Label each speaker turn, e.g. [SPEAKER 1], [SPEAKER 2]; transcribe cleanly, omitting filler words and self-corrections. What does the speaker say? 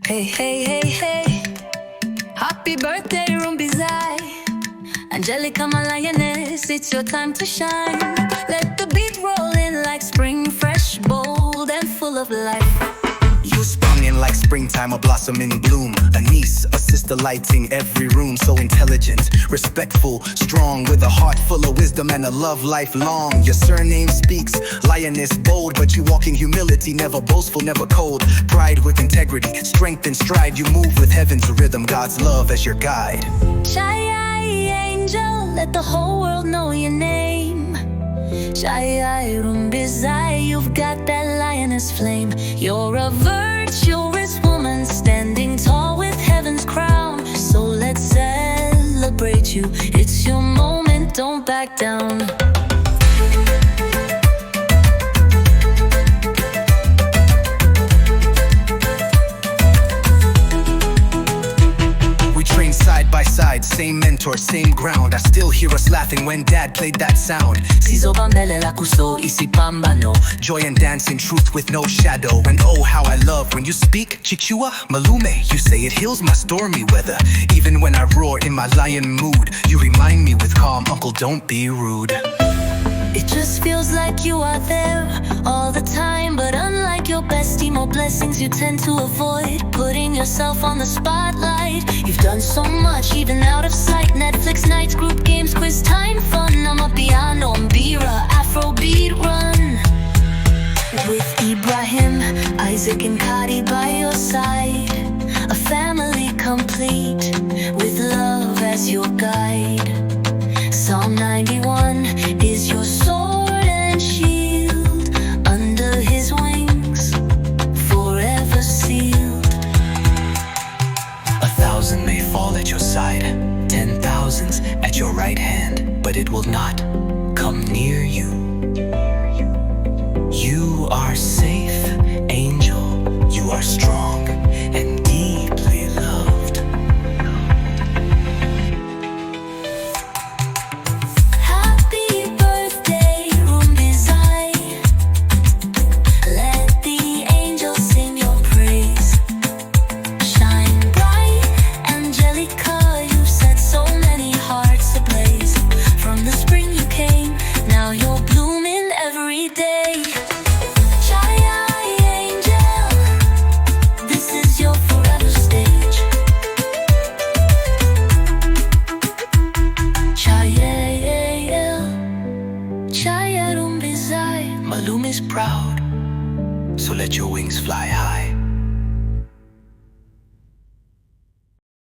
[SPEAKER 1] Hey, hey, hey, hey. Happy birthday, Rumbidzai Angelica, my lioness, it's your time to shine. Let the beat roll in like spring, fresh, bold, and full of life.
[SPEAKER 2] You sprung in like springtime, a blossom in bloom. A niece, a sister lighting every room. So intelligent, respectful, strong, with a heart full of wisdom and a love lifelong. Your surname speaks, lioness bold, but you walk in humility, never boastful, never cold. Pride with integrity, strength and stride. You move with heaven's rhythm, God's love as your guide.
[SPEAKER 1] Chayai Angel, let the whole world know your name. Chayai Rumbidzai, you've got that lioness flame. You're a virtuous woman, standing tall with heaven's crown. So let's celebrate you, it's your moment, don't back down.
[SPEAKER 2] Side by side, same mentor, same ground. I still hear us laughing when Dad played that sound. Joy and dance in truth with no shadow. And oh, how I love when you speak Chichewa, Malume. You say it heals my stormy weather. Even when I roar in my lion mood, you remind me with calm, Uncle, don't be rude.
[SPEAKER 1] It just feels like you are there all the time. But unlike your bestie, more blessings you tend to avoid. Putting yourself on the spotlight, you've done so much, even out of sight. Netflix nights, group games, quiz time, fun. Amapiano, Afrobeat run. With Ibrahim, Isaac and Kadi by your side. A family complete, with love as your guide. Psalm 91 is your sword and shield. Under his wings, forever sealed.
[SPEAKER 2] 1,000 may fall at your side, 10,000s at your right hand, but it will not come near you.